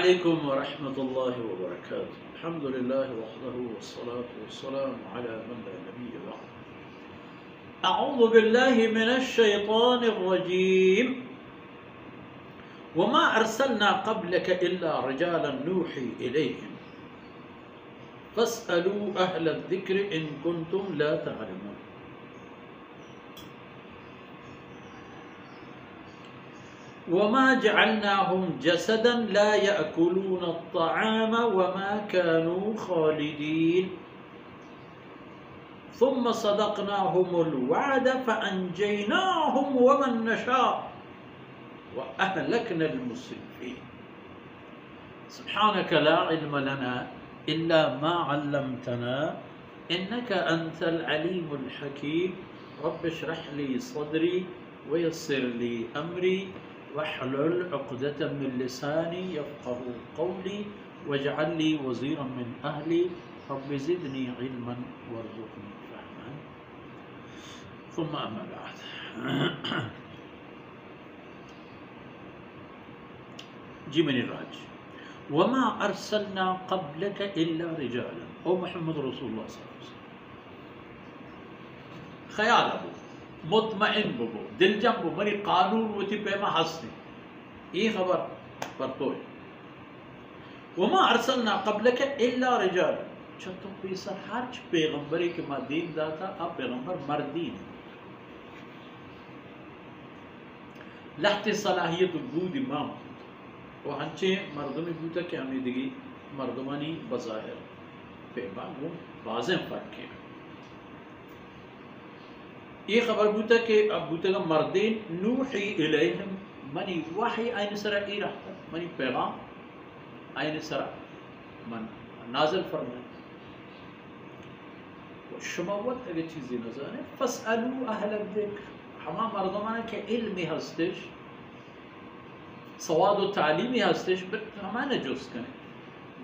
अलैकुम वरहमतुल्लाहि वबरकातुहू। अल्हम्दुलिल्लाहि वहदहू वस्सलातु वस्सलामु अला मन ला नबिय्य बअद। अऊज़ु बिल्लाहि मिनश शैतानिर रजीम। वमा अरसलना क़ब्लक इल्ला रिजालन नूही इलैहिम फस्अलू अहल ज़िक्र इन कुन्तुम ला तअलमून। वमा जअलनाहुम जसदन ला यअकुलून अत्तआम वमा कानू खालिदीन सुम्मा सदक़नाहुमुल वअद फ़अंजयनाहुम वमन नशा व अहलकनल मुस्रिफीन। सुब्हानक ला इल्म लना इल्ला मा अल्लमतना इन्नका अंतल अलीमुल हकीम। रब्बि इश्रह ली सदरी वयस्सिर ली अमरी वहलुल उक़दतम मिन लिसानी यफ़क़हू क़ौली वजअल ली वज़ीरन मिन अहली रब्बि ज़िदनी इल्मन वरज़ुक़नी फ़हमन। सुम्मा अम्मा बाद। जी मेरे राज, वमा अरसलना क़ब्लक इल्ला रिजालन। ओ मोहम्मद रसूलुल्लाह सल्लल्लाहु अलैहि वसल्लम ख्याल अबू मुतमइन बबो दिलजम बो मनी कानून वती पेमा हस्ते ये खबर पर तो वमा अरसलना क़ब्लक इल्ला रिजालन। छतो पैसा हर पैगंबरी के मादीन दाता अब पैगंबर मर्दीन लहते सलाहियत दूद इमाम वो हंचे मर्दमी बूता के आमेदगी मर्दमानी बज़ाहिर पेमा वो बाज़ें फ़र्क है। ये खबर बूता के अब बूता का मर्दीन नूही इलैहिम मनी वही आइन सरा ई रहता मनी पैगाम आइन सरा मन नाज़िल फरमाए शुमावत अगर चीज़ें नज़र है फ़स्अलू अहल ज़िक्र हमा मर्दमाना के इल्मी हस्तिश सवाद व तालीमी हस्तिश हमारे जोश करें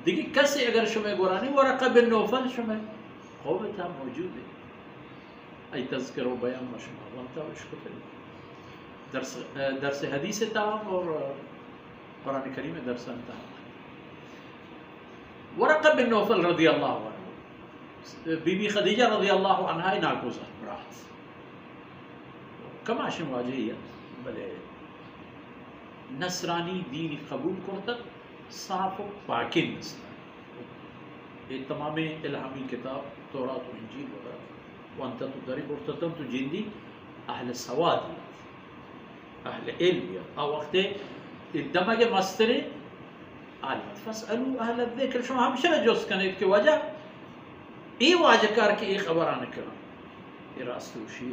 देखिए कैसे अगर शुमे गुरानी वरक़ा बिन नौफल शुमे क़ौम था मौजूद है आई तज़किर व बयान मशमा बनता उसको दर्स हदीस ताम और कुरान करीम में दर्स अंता वरक़ा बिन नौफल रज़ी अल्लाहु अन्हु बीबी खदीजा रज़ी अल्लाहु अन्हा नाकुज़ा राहत कमा शम वाजियत भले नसरानी दीन कबूल करता साफ पाकिन ये तमाम इल्हामी किताब तौरात व इंजील वगैरह वंत तो दरिब और ततम तो जिंदी अहल सवाद अहल इल्म आ वक्त इदमा के मस्तरे आलत फसअलू अहल ज़िक्र शमा हमशा जोस कने के वजह ये वाजकार के एक खबर आने करा ये रास्ते उशी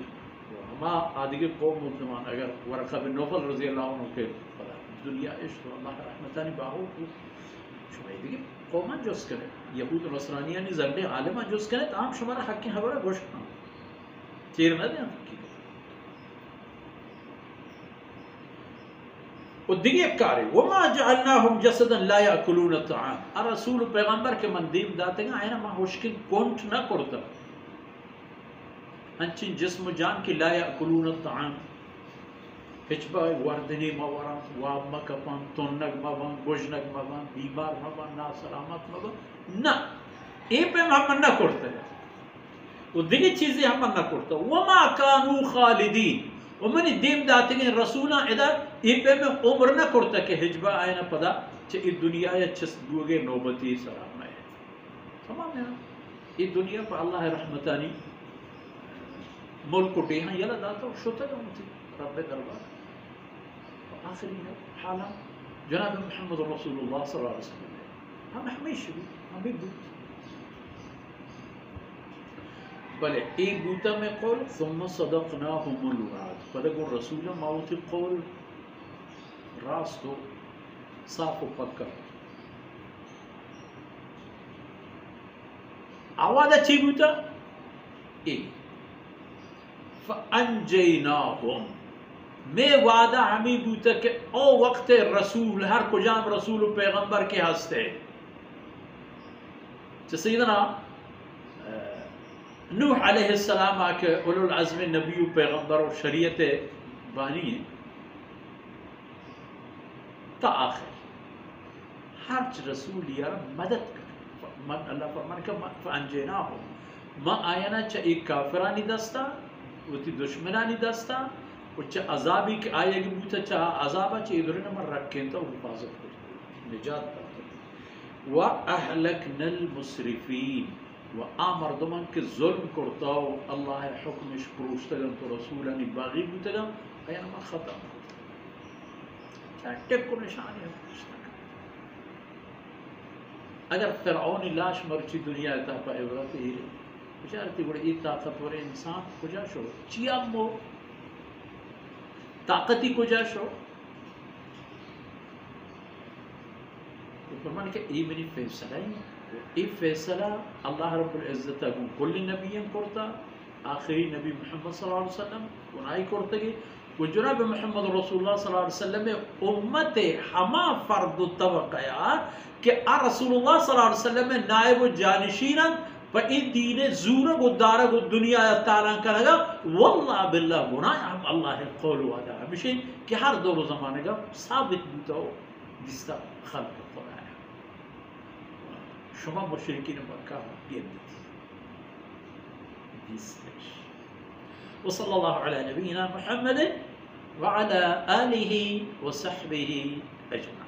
हमा आदिगे कौम मुसलमान अगर वरक़ा बिन नौफल रज़ी अल्लाह अन्हु के पता दुनिया इश्क़ अल्लाह रहमतानी बाहू को शुमाई दिगे कौम जोस करे यहूद नसरानिया ने ज़रदे आलिमा जोस करे ताम शुमारा हक की खबर गोश्त ना चेर न दे की और दिगे कार्य वमा जअलनाहुम जसदन ला याकुलून अत्तआम और रसूल पैगंबर के मंदीम दाते आयना मा होशकिन कोंट न करता हंचिन जिस्म जान की ला याकुलून अत्तआम हिचबा वर्दनी मवरा वाम कपन तोनक मवन गोजनक मवन बीमार मवन ना सलामत मवन ना ए पे हम न करते हैं वो दिगे चीजें हम न करते वमा कानू खालिदीन उमनी दीम दाते के रसूला इधर ये पे में उम्र न करता के हिजबा आयना पदा चे इस दुनिया या चस दुगे नौबती सलाम है तमाम है ये दुनिया पर अल्लाह रहमतानी मुल्क उठे हैं यला दाता शुतर होती रब दरबार आखिरी है हाला जनाब मोहम्मद रसूलुल्लाह सल्लल्लाहु अलैहि वसल्लम हम हमेशा हम भी भले एक बूता में कौल सुम्मा सदक़नाहुमुल वअद पदगुर रसूल माउती कौल रास्तो साफ व पक्का आवाज़ अच्छी बूता एक फ़अंजयनाहुम मैं वादा हमी बूता के ओ वक्त रसूल हर कुजाम रसूल पैगंबर के हस्ते सैयदना नूह अलैहिस्सलाम आके उलुल अज़्म नबी पैगंबर और शरीयत बानी है ता आखिर هرج رسول يرى مدد من الله فرمان فأنجيناهم ما آيانا چا ایک كافراني دستا وتي دشمناني دستا وچا عذابي ك آيه بوتا چا عذابا چا ادرنا من ركينتا وحفاظت کرتا نجات کرتا وأهلكنا المسرفين وآمر دمان کے ظلم کرتا الله حكمش پروشتگن تو رسولانی باغی بوتگن آيانا ما ختم کرتا چا ٹکو نشانی ہے اگر فرعون لاش مرچی دنیا تا پا عبرت ہی بشارتی بڑی ای طاقتور انسان کجا شو چی امو طاقتی کجا شو تو فرمان کہ ای منی فیصلہ ای فیصلہ اللہ رب العزت اگون کل نبیین کرتا آخری نبی محمد صلی اللہ علیہ وسلم انائی کرتا گی وجناب محمد رسول الله صلى الله عليه وسلم امته حما فرد الطبقه کہ رسول الله صلى الله عليه وسلم نائب و جانشین و این دین زورگ و دارگ و دنیا تعالی کرگا والله بالله گناہ ہم اللہ قول و ادا ہمیشہ کہ ہر دور زمانے کا ثابت بوتا ہو دستا خلق قرآن شما مشرکین مکہ گردید دیستش وصلى الله على نبينا محمد وعلى آله وصحبه أجمعين.